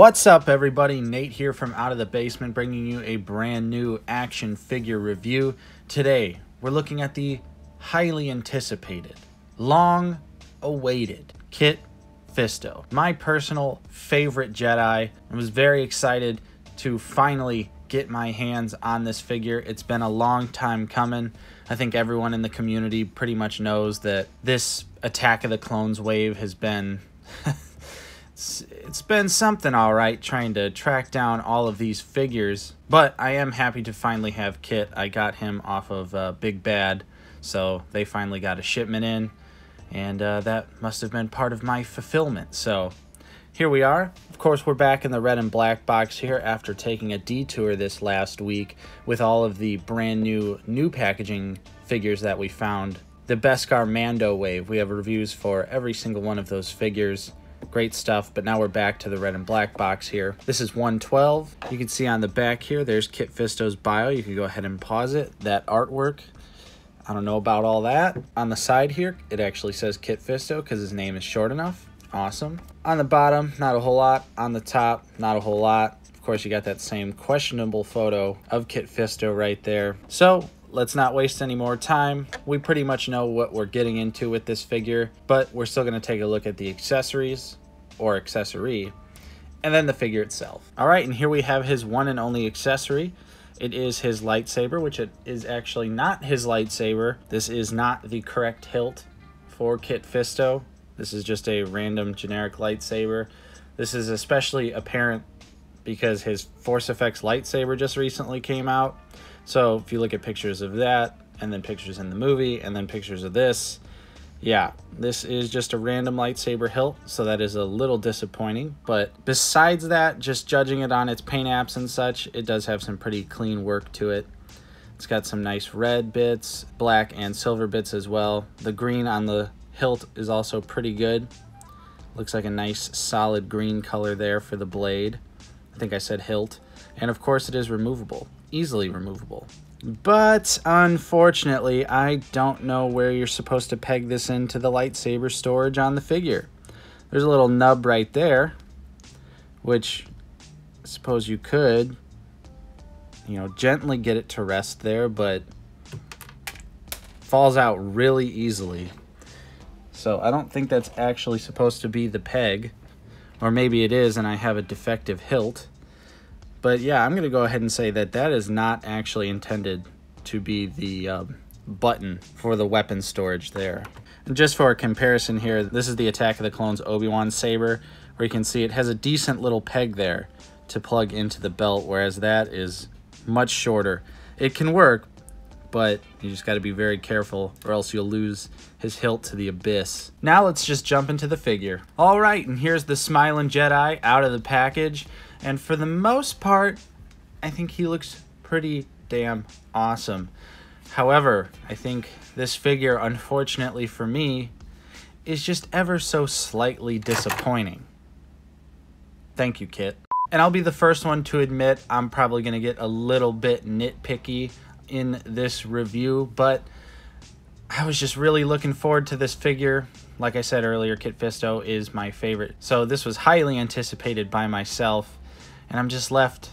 What's up, everybody? Nate here from Out of the Basement, bringing you a brand new action figure review. Today, we're looking at the highly anticipated, long-awaited Kit Fisto, my personal favorite Jedi. I was very excited to finally get my hands on this figure. It's been a long time coming. I think everyone in the community pretty much knows that this Attack of the Clones wave has been... It's been something, all right, trying to track down all of these figures, but I am happy to finally have Kit. I got him off of Big Bad, so they finally got a shipment in, and that must have been part of my fulfillment. So here we are. Of course, we're back in the red and black box here after taking a detour this last week with all of the brand new packaging figures that we found. The Beskar Mando wave, we have reviews for every single one of those figures. Great stuff, but now we're back to the red and black box here. This is 112. You can see on the back here, there's Kit Fisto's bio. You can go ahead and pause it. That artwork, I don't know about all that. On the side here, it actually says Kit Fisto because his name is short enough. Awesome. On the bottom, not a whole lot. On the top, not a whole lot. Of course, you got that same questionable photo of Kit Fisto right there. So let's not waste any more time. We pretty much know what we're getting into with this figure, but we're still going to take a look at the accessories, or accessory, and then the figure itself. All right, and here we have his one and only accessory. It is his lightsaber, which it is actually not his lightsaber. This is not the correct hilt for Kit Fisto. This is just a random generic lightsaber. This is especially apparent because his Force Effects lightsaber just recently came out. So if you look at pictures of that, and then pictures in the movie, and then pictures of this, yeah, this is just a random lightsaber hilt, so that is a little disappointing. But besides that, just judging it on its paint apps and such, it does have some pretty clean work to it. It's got some nice red bits, black and silver bits as well. The green on the hilt is also pretty good. Looks like a nice solid green color there for the blade. I think I said hilt. And of course it is removable, easily removable. But unfortunately, I don't know where you're supposed to peg this into the lightsaber storage on the figure. There's a little nub right there, which I suppose you could, gently get it to rest there, but falls out really easily. So I don't think that's actually supposed to be the peg, or maybe it is and I have a defective hilt. But yeah, I'm going to go ahead and say that that is not actually intended to be the button for the weapon storage there. And just for a comparison here, this is the Attack of the Clones Obi-Wan saber, where you can see it has a decent little peg there to plug into the belt, whereas that is much shorter. It can work, but you just got to be very careful or else you'll lose his hilt to the abyss. Now let's just jump into the figure. All right, and here's the Smiling Jedi out of the package. And for the most part, I think he looks pretty damn awesome. However, I think this figure, unfortunately for me, is just ever so slightly disappointing. Thank you, Kit. And I'll be the first one to admit I'm probably going to get a little bit nitpicky in this review, but I was just really looking forward to this figure. Like I said earlier, Kit Fisto is my favorite. So this was highly anticipated by myself, and I'm just left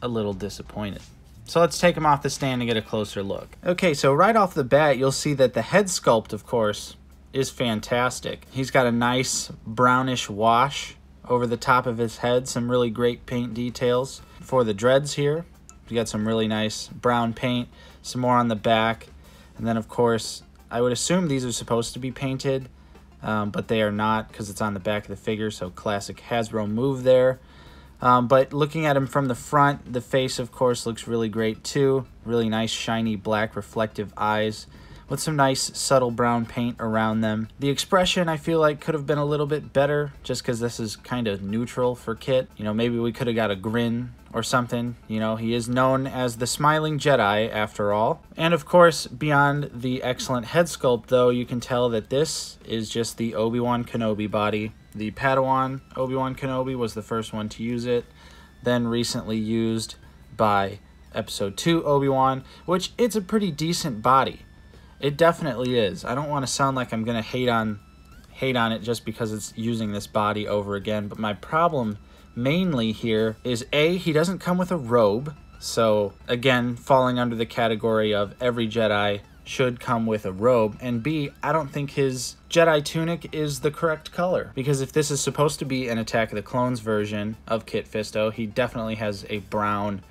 a little disappointed. So let's take him off the stand and get a closer look. Okay, so right off the bat, you'll see that the head sculpt, of course, is fantastic. He's got a nice brownish wash over the top of his head, some really great paint details. For the dreads here, you got some really nice brown paint, some more on the back, and then of course, I would assume these are supposed to be painted, but they are not because it's on the back of the figure, so classic Hasbro move there. But looking at him from the front, the face, of course, looks really great too. Really nice, shiny, black, reflective eyes with some nice, subtle brown paint around them. The expression, I feel like, could have been a little bit better just because this is kind of neutral for Kit. Maybe we could have got a grin or something. He is known as the Smiling Jedi, after all. And, of course, beyond the excellent head sculpt, though, you can tell that this is just the Obi-Wan Kenobi body. The Padawan Obi-Wan Kenobi was the first one to use it, then recently used by Episode 2 Obi-Wan, which it's a pretty decent body. It definitely is. I don't want to sound like I'm going to hate on it just because it's using this body over again, but my problem mainly here is A, he doesn't come with a robe. So again, falling under the category of every Jedi should come with a robe. And B, I don't think his Jedi tunic is the correct color. Because if this is supposed to be an Attack of the Clones version of Kit Fisto, he definitely has a brown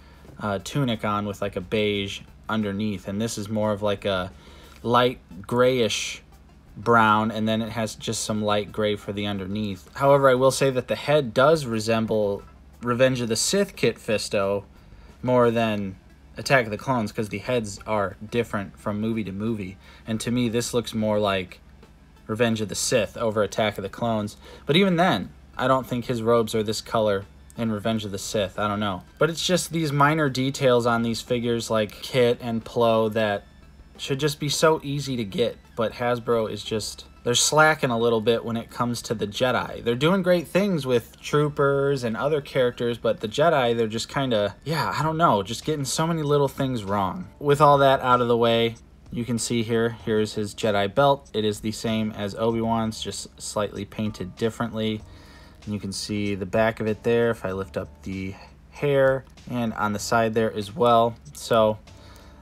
tunic on with like a beige underneath. And this is more of like a light grayish brown, and then it has just some light gray for the underneath. However, I will say that the head does resemble Revenge of the Sith Kit Fisto more than Attack of the Clones, because the heads are different from movie to movie. And to me, this looks more like Revenge of the Sith over Attack of the Clones. But even then, I don't think his robes are this color in Revenge of the Sith. I don't know. But it's just these minor details on these figures like Kit and Plo that should just be so easy to get. But Hasbro is just, they're slacking a little bit when it comes to the Jedi. They're doing great things with troopers and other characters, but the Jedi, they're just kind of, yeah, I don't know, just getting so many little things wrong. With all that out of the way, you can see here's his Jedi belt. It is the same as Obi-Wan's, just slightly painted differently. And you can see the back of it there if I lift up the hair, and on the side there as well. So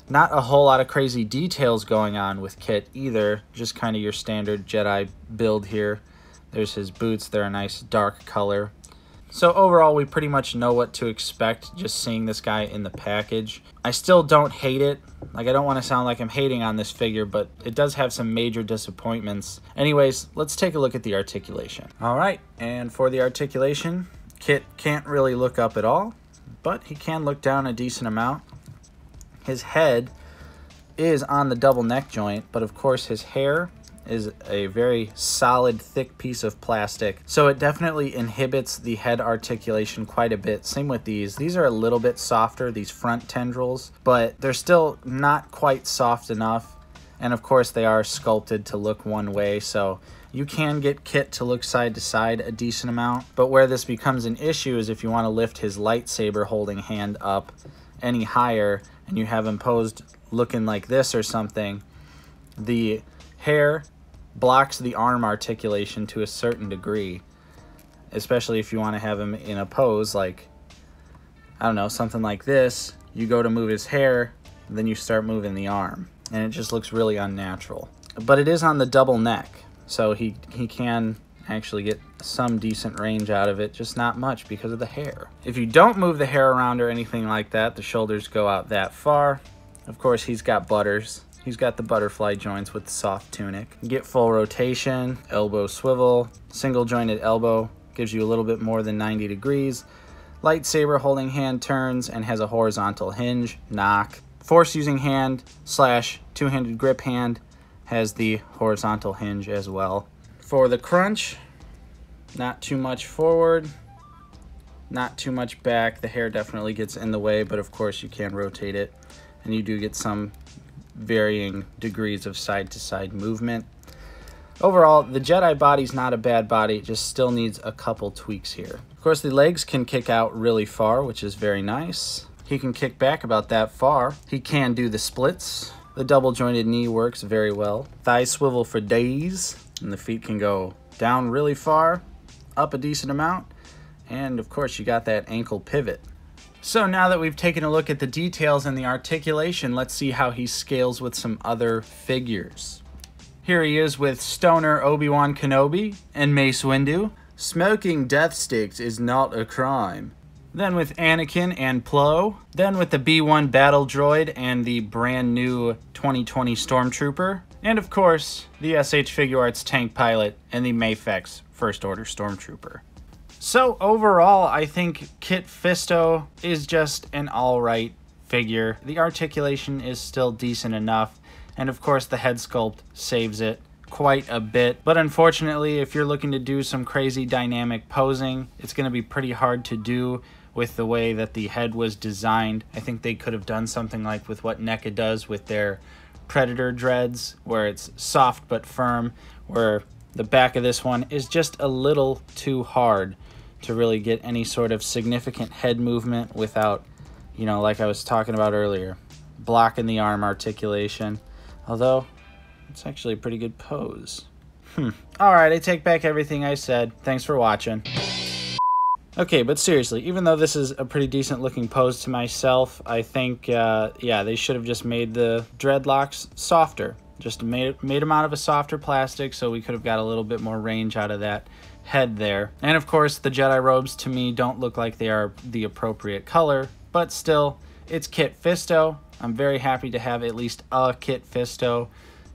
not a whole lot of crazy details going on with Kit either, just kind of your standard Jedi build here. There's his boots, they're a nice dark color. So overall, we pretty much know what to expect just seeing this guy in the package. I still don't hate it. Like, I don't want to sound like I'm hating on this figure, but it does have some major disappointments. Anyways, let's take a look at the articulation. All right, and for the articulation, Kit can't really look up at all, but he can look down a decent amount. His head is on the double neck joint, but of course his hair is a very solid, thick piece of plastic. So it definitely inhibits the head articulation quite a bit. Same with these. These are a little bit softer, these front tendrils, but they're still not quite soft enough. And of course they are sculpted to look one way, so you can get Kit to look side to side a decent amount. But where this becomes an issue is if you want to lift his lightsaber holding hand up any higher and you have him posed looking like this or something, the hair blocks the arm articulation to a certain degree, especially if you want to have him in a pose like, I don't know, something like this. You go to move his hair, then you start moving the arm, and it just looks really unnatural. But it is on the double neck, so he can actually get some decent range out of it, just not much because of the hair. If you don't move the hair around or anything like that, the shoulders go out that far. Of course, he's got butters. He's got the butterfly joints with the soft tunic. You get full rotation, elbow swivel, single jointed elbow, gives you a little bit more than 90 degrees. Lightsaber holding hand turns and has a horizontal hinge, knock. Force using hand / two-handed grip hand has the horizontal hinge as well. For the crunch, not too much forward, not too much back. The hair definitely gets in the way, but of course you can rotate it, and you do get some varying degrees of side-to-side movement. Overall, the Jedi body's not a bad body, it just still needs a couple tweaks here. Of course, the legs can kick out really far, which is very nice. He can kick back about that far. He can do the splits. The double jointed knee works very well. Thigh swivel for days, and the feet can go down really far, up a decent amount, and of course you got that ankle pivot. So now that we've taken a look at the details and the articulation, let's see how he scales with some other figures. Here he is with stoner Obi-Wan Kenobi and Mace Windu. Smoking death sticks is not a crime. Then with Anakin and Plo. Then with the B-1 battle droid and the brand new 2020 Stormtrooper. And of course, the SH Figuarts tank pilot and the Mafex First Order Stormtrooper. So overall, I think Kit Fisto is just an alright figure. The articulation is still decent enough. And of course, the head sculpt saves it quite a bit. But unfortunately, if you're looking to do some crazy dynamic posing, it's going to be pretty hard to do with the way that the head was designed. I think they could have done something like with what NECA does with their Predator dreads, where it's soft but firm, where the back of this one is just a little too hard to really get any sort of significant head movement without, you know, like I was talking about earlier, blocking the arm articulation. Although, it's actually a pretty good pose. Alright, I take back everything I said. Thanks for watching. Okay, but seriously, even though this is a pretty decent looking pose to myself, I think, yeah, they should have just made the dreadlocks softer. Just made them out of a softer plastic so we could have got a little bit more range out of that head there. And of course, the Jedi robes to me don't look like they are the appropriate color, but still, it's Kit Fisto. I'm very happy to have at least a Kit Fisto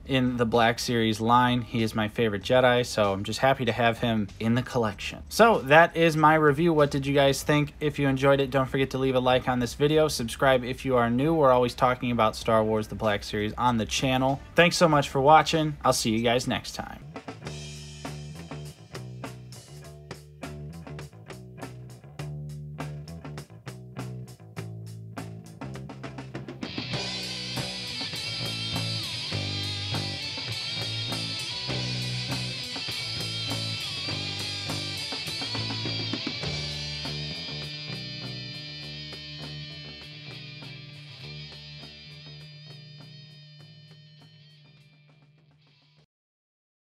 in the Black Series line. He is my favorite Jedi, so I'm just happy to have him in the collection. So that is my review. What did you guys think? If you enjoyed it, don't forget to leave a like on this video. Subscribe if you are new. We're always talking about Star Wars The Black Series on the channel. Thanks so much for watching. I'll see you guys next time.